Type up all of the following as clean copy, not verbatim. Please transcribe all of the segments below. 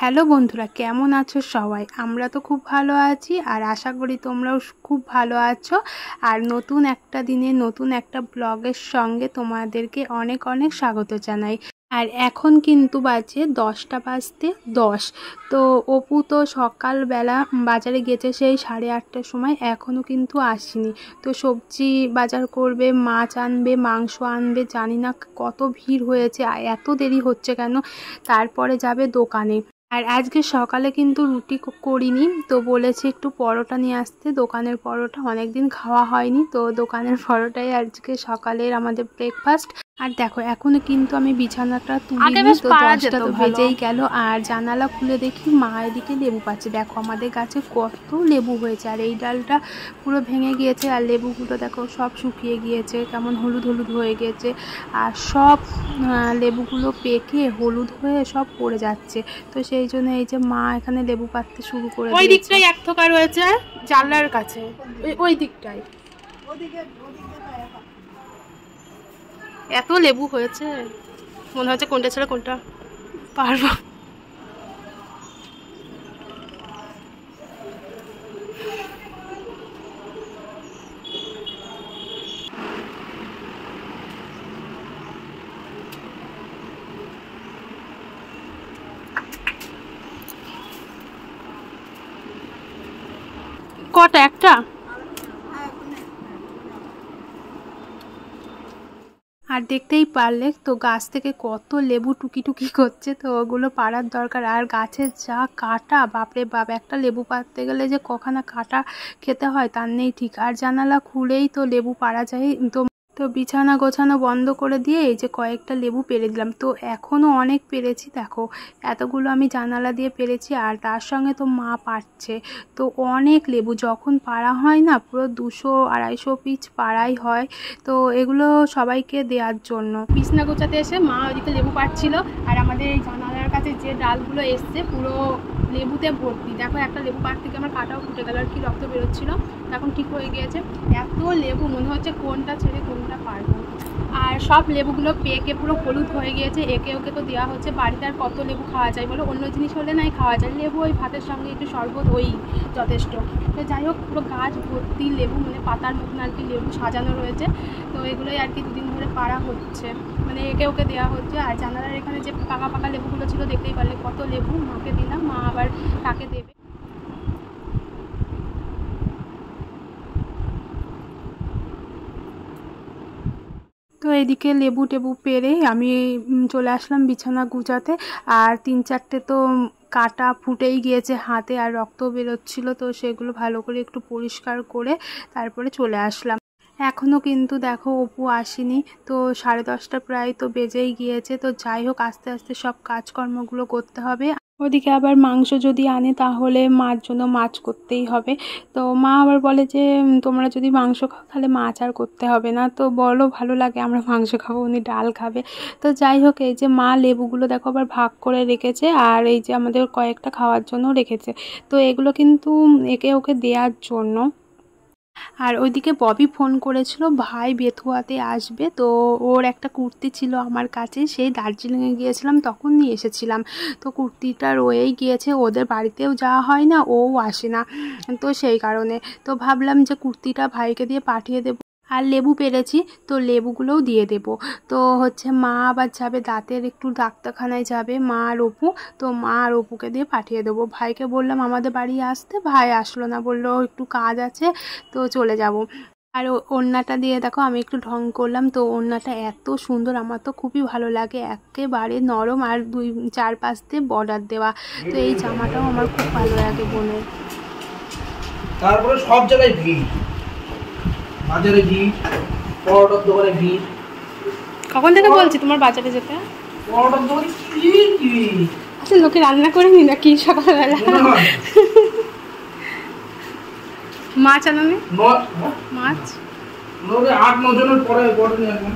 Hello বন্ধুরা, কেমন আছো সবাই? আমরা তো খুব ভালো আছি আর আশা করি তোমরাও খুব ভালো আছো। আর নতুন একটা দিনে নতুন একটা ব্লগের সঙ্গে তোমাদেরকে অনেক অনেক স্বাগত জানাই। আর এখন কিন্তু বাজে 10টা বাজতে 10। তো অপু তো সকালবেলা বাজারে গেছে সেই 8:30টার সময়, এখনও কিন্তু আসেনি। তো সবজি বাজার করবে, মাছ আনবে, মাংস আনবে, জানি না কত ভিড় হয়েছে আর এত দেরি হচ্ছে কেন। তারপরে যাবে দোকানে। আর আজকে সকালে কিন্তু রুটি করিনি, তো বলেছে একটু পরোটা নিয়ে আসতে। দোকানের পরোটা অনেকদিন খাওয়া হয়নি, তো দোকানের পরোটাই আজকে সকালের আমাদের ব্রেকফাস্ট। আর দেখো এখনো কিন্তু আমি বিছানাটা তুলিনি, তো 10টা তো বেজেই গেল। আর জানালা খুলে দেখি মা এদিকে লেবু পাচ্ছে। দেখো আমাদের গাছে কত লেবু হয়েছে, আর এই ডালটা পুরো ভেঙে গিয়েছে আর লেবুগুলো দেখো সব শুকিয়ে গিয়েছে, কেমন হলুদ হলুদ হয়ে গিয়েছে। আর সব লেবুগুলো পেকে হলুদ হয়ে সব পড়ে যাচ্ছে। তো সেই জন্য এই যে মা এখানে লেবু পাততে শুরু করে দিয়েছে। ওই দিকটাই এক থোকা রয়েছে জানলার কাছে, ওই দিকটাই এত লেবু হয়েছে, মনে হচ্ছে কোনটা ছেড়ে কোনটা পারবো। কটা? একটা? আর দেখতেই পারলে তো গাছ থেকে কত লেবু টুকি টুকি করছে, তো ওগুলো পাড়ার দরকার। আর গাছের যা কাটা, বাপরে বাপ, একটা লেবু পাড়তে গেলে যে কখানা কাটা খেতে হয় তার নেই ঠিক। আর জানালা খুলেই তো লেবু পাড়া যায়। তো বিছানা গোছানো বন্ধ করে দিয়ে এই যে কয়েকটা লেবু পেরে দিলাম। তো এখনও অনেক পেরেছি, দেখো এতগুলো আমি জানালা দিয়ে পেরেছি। আর তার সঙ্গে তো মা পাড়ছে, তো অনেক লেবু যখন পাড়া হয় না, পুরো 200-250 পিস পাড়াই হয়। তো এগুলো সবাইকে দেওয়ার জন্য। বিছানা গোছাতে এসে মা ওইদিকে লেবু পাড়ছিল, আর আমাদের এই জানালার কাছে যে ডালগুলো এসছে পুরো লেবুতে ভর্তি। দেখো একটা লেবু পাড় থেকে আমার কাটাও ফুটে গেল, আর কি রক্ত বেরোচ্ছিল, এখন ঠিক হয়ে গিয়েছে। এত লেবু মনে হচ্ছে কোনটা ছেড়ে কোনটা পারবো। আর সব লেবুগুলো পেকে পুরো হলুদ হয়ে গিয়েছে, একে ওকে তো দেওয়া হচ্ছে। বাড়িতে আর কত লেবু খাওয়া যায় বলো? অন্য জিনিস হলে নাই খাওয়া যায়, লেবু ওই ভাতের সঙ্গে একটু শরবত ওই যথেষ্ট। তো যাই হোক, পুরো গাছ ভর্তি লেবু, মানে পাতার মতন আর কি লেবু সাজানো রয়েছে। তো এগুলোই আর কি দুদিন ধরে পাড়া হচ্ছে, মানে একে ওকে দেওয়া হচ্ছে। আর জানালার এখানে যে পাকা পাকা লেবুগুলো ছিল দেখতেই পারলে কত লেবু, মাকে দিলাম, মা আবার তাকে দেবে। তো এদিকে লেবু টেবু পেরে আমি চলে আসলাম বিছানা গুছাতে। আর 3-4টে তো কাটা ফুটেই গিয়েছে হাতে, আর রক্ত বেরোচ্ছিল, তো সেগুলো ভালো করে একটু পরিষ্কার করে তারপরে চলে আসলাম। এখনও কিন্তু দেখো অপু আসেনি, তো 10:30টা প্রায় তো বেজেই গিয়েছে। তো যাই হোক, আস্তে আস্তে সব কাজকর্মগুলো করতে হবে। ওদিকে আবার মাংস যদি আনে তাহলে মার জন্য মাছ করতেই হবে। তো মা আবার বলে যে তোমরা যদি মাংস খাও তাহলে মাছ আর করতে হবে না। তো বলো ভালো লাগে, আমরা মাংস খাবো, উনি ডাল খাবে। তো যাই হোক, এই যে মা লেবুগুলো দেখো আবার ভাগ করে রেখেছে, আর এই যে আমাদের কয়েকটা খাওয়ার জন্য রেখেছে। তো এগুলো কিন্তু একে ওকে দেওয়ার জন্য। আর ওইদিকে ববি ফোন করেছিল, ভাই বেথুয়াতে আসবে। তো ওর একটা কুর্তি ছিল আমার কাছে, সেই দার্জিলিংয়ে গিয়েছিলাম তখন নিয়ে এসেছিলাম। তো কুর্তিটা রয়েই গিয়েছে, ওদের বাড়িতেও যাওয়া হয় না, ও আসে না, তো সেই কারণে তো ভাবলাম যে কুর্তিটা ভাইকে দিয়ে পাঠিয়ে দেবো। আর লেবু পেরেছি, তো লেবুগুলোও দিয়ে দেব। তো হচ্ছে মা আবার যাবে দাঁতের একটু ডাক্তারখানায় যাবে, মা আর অপু। তো মা আর অপুকে দিয়ে পাঠিয়ে দেবো। ভাইকে বললাম আমাদের বাড়ি আসতে, ভাই আসলো না, বললো একটু কাজ আছে, তো চলে যাব। আর ওড়নাটা দিয়ে দেখো আমি একটু ঢং করলাম। তো ওড়নাটা এত সুন্দর, আমার তো খুবই ভালো লাগে, একেবারে নরম, আর 2-4 পাশ দিয়ে বর্ডার দেওয়া। তো এই জামাটাও আমার খুব ভালো লাগে বোনের। তারপরে সব জায়গায় ভিড়, বাজারে ভিড়, পরোটার দোকানে ভিড়। কখন থেকে বলছি তোমার বাজারে যেতে? পরোটার দোকানে কি কি আচ্ছা, লোকে রান্না করে নি নাকি সকালবেলা? মাছ আনানি? মাছ 8-9 জনের পরে বড়নি এখন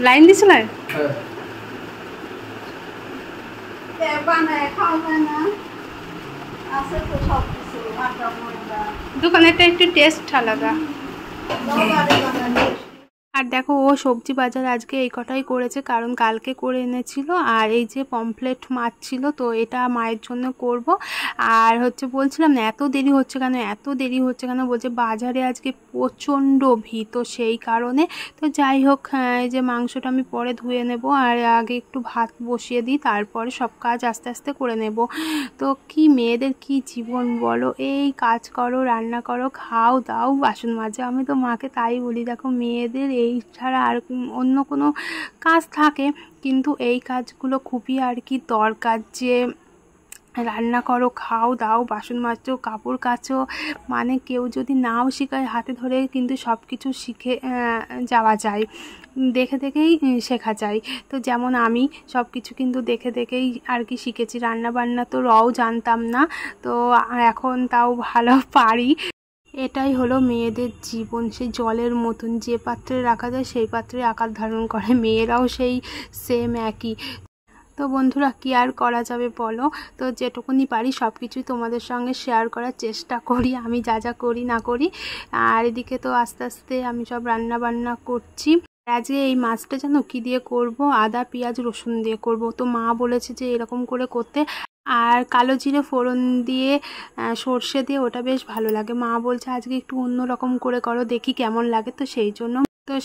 লাইন দিছিল। দোকানেরটা একটু টেস্ট আলাদা। আর আর দেখো ও সবজি বাজার আজকে এই কটাই করেছে, কারণ কালকে করে এনেছিল। আর এই যে পমফ্লেট মাছ ছিল, তো এটা মায়ের জন্য করব। আর হচ্ছে বলছিলাম না এত দেরি হচ্ছে কেন, বলছে বাজারে আজকে প্রচণ্ড ভিড়, তো সেই কারণে। তো যাই হোক, এই যে মাংসটা আমি পরে ধুয়ে নেব, আর আগে একটু ভাত বসিয়ে দিই, তারপরে সব কাজ আস্তে আস্তে করে নেব। তো কি মেয়েদের কি জীবন বলো, এই কাজ করো, রান্না করো, খাও দাও, বাসন মাজো। আমি তো মাকে তাই বলি, দেখো মেয়েদের এই ছাড়া আর অন্য কোনো কাজ থাকে, কিন্তু এই কাজগুলো খুবই আর কি দরকার, যে রান্না করো, খাও দাও, বাসন মাজো, কাপড় কাচো। মানে কেউ যদি নাও শেখায়, হাতে ধরে কিন্তু সব কিছু শিখে যাওয়া যায়, দেখে দেখেই শেখা যায়। তো যেমন আমি সব কিছু কিন্তু দেখে দেখেই আর কি শিখেছি। রান্না বান্না তো রও জানতাম না, তো এখন তাও ভালো পারি। এটাই হলো মেয়েদের জীবন, সেই জলের মতন, যে পাত্রে রাখা যায় সেই পাত্রে আকার ধারণ করে। মেয়েরাও সেই সেম একই। তো বন্ধুরা কি আর করা যাবে বলো, তো যেটুকুনি পারি সব কিছুই তোমাদের সঙ্গে শেয়ার করার চেষ্টা করি, আমি যা যা করি না করি। আর এদিকে তো আস্তে আস্তে আমি সব রান্না বান্না করছি। আজকে এই মাছটা জানো কি দিয়ে করব, আদা পেঁয়াজ রসুন দিয়ে করব। তো মা বলেছে যে এরকম করে করতে, আর কালো জিরে ফোড়ন দিয়ে সর্ষে দিয়ে, ওটা বেশ ভালো লাগে। মা বলছে আজকে একটু অন্য রকম করে করো, দেখি কেমন লাগে। তো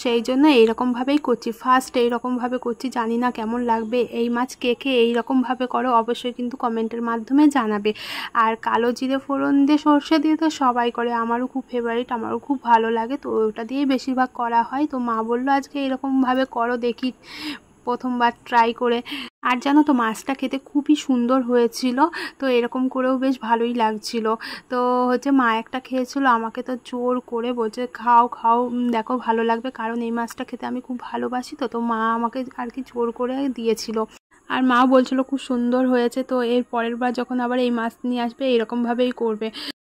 সেই জন্য এইরকমভাবেই করছি, ফার্স্ট এইরকমভাবে করছি, জানি না কেমন লাগবে। এই মাছ কে কে এইরকমভাবে করো অবশ্যই কিন্তু কমেন্টের মাধ্যমে জানাবে। আর কালো জিরে ফোড়ন দিয়ে সর্ষে দিয়ে তো সবাই করে, আমারও খুব ফেভারিট, আমারও খুব ভালো লাগে, তো ওটা দিয়েই বেশিরভাগ করা হয়। তো মা বললো আজকে এরকমভাবে করো, দেখি, প্রথমবার ট্রাই করে। আর জানো তো মাছটা খেতে খুবই সুন্দর হয়েছিল, তো এরকম করেও বেশ ভালোই লাগছিল। তো হচ্ছে মা একটা খেয়েছিল, আমাকে তো জোর করে বলছে খাও খাও, দেখো ভালো লাগবে, কারণ এই মাছটা খেতে আমি খুব ভালোবাসি। তো মা আমাকে আর কি জোর করে দিয়েছিল। আর মা বলছিল খুব সুন্দর হয়েছে, তো এর পরের বার যখন আবার এই মাছ নিয়ে আসবে এরকমভাবেই করবে।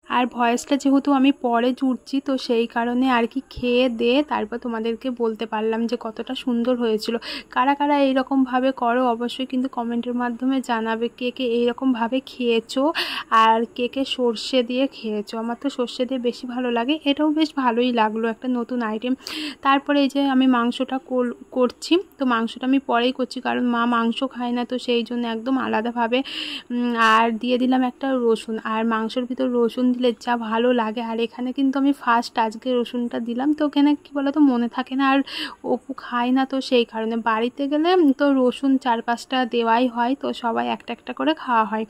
আর ভয়েসটা যেহেতু আমি পরে জুড়ছি, তো সেই কারণে আর কি খেয়ে দিয়ে তারপর তোমাদেরকে বলতে পারলাম যে কতটা সুন্দর হয়েছিল। কারা কারা এইরকমভাবে করো অবশ্যই কিন্তু কমেন্টের মাধ্যমে জানাবে, কে কে এইরকমভাবে খেয়েছো, আর কে কে সর্ষে দিয়ে খেয়েছো। আমার তো সর্ষে দিয়ে বেশি ভালো লাগে, এটাও বেশ ভালোই লাগলো, একটা নতুন আইটেম। তারপরে এই যে আমি মাংসটা করছি, তো মাংসটা আমি পরেই করছি, কারণ মা মাংস খায় না, তো সেই জন্য একদম আলাদাভাবে। আর দিয়ে দিলাম একটা রসুন, আর মাংসের ভিতর রসুন দিলে যা ভালো লাগে। আর এখানে কিন্তু আমি ফার্স্ট আজকে রসুনটা দিলাম, তো ওখানে কী বলো তো মনে থাকে না, আর অপু খায় না, তো সেই কারণে বাড়িতে গেলে তো রসুন 4-5টা দেওয়াই হয়, তো সবাই একটা একটা করে খাওয়া হয়।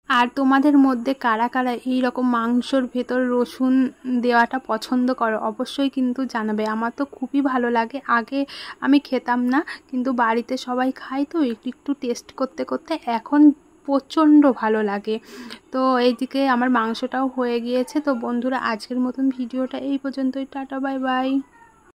আর তোমাদের মধ্যে কারা কারা এইরকম মাংসর ভেতর রসুন দেওয়াটা পছন্দ করো অবশ্যই কিন্তু জানাবে। আমার তো খুবই ভালো লাগে, আগে আমি খেতাম না, কিন্তু বাড়িতে সবাই খায়, তো একটু একটু টেস্ট করতে করতে এখন প্রচণ্ড ভালো লাগে। তো এইদিকে আমার মাংসটাও হয়ে গিয়েছে। তো বন্ধুরা আজকের মতন ভিডিওটা এই পর্যন্তই, টাটা বাই বাই।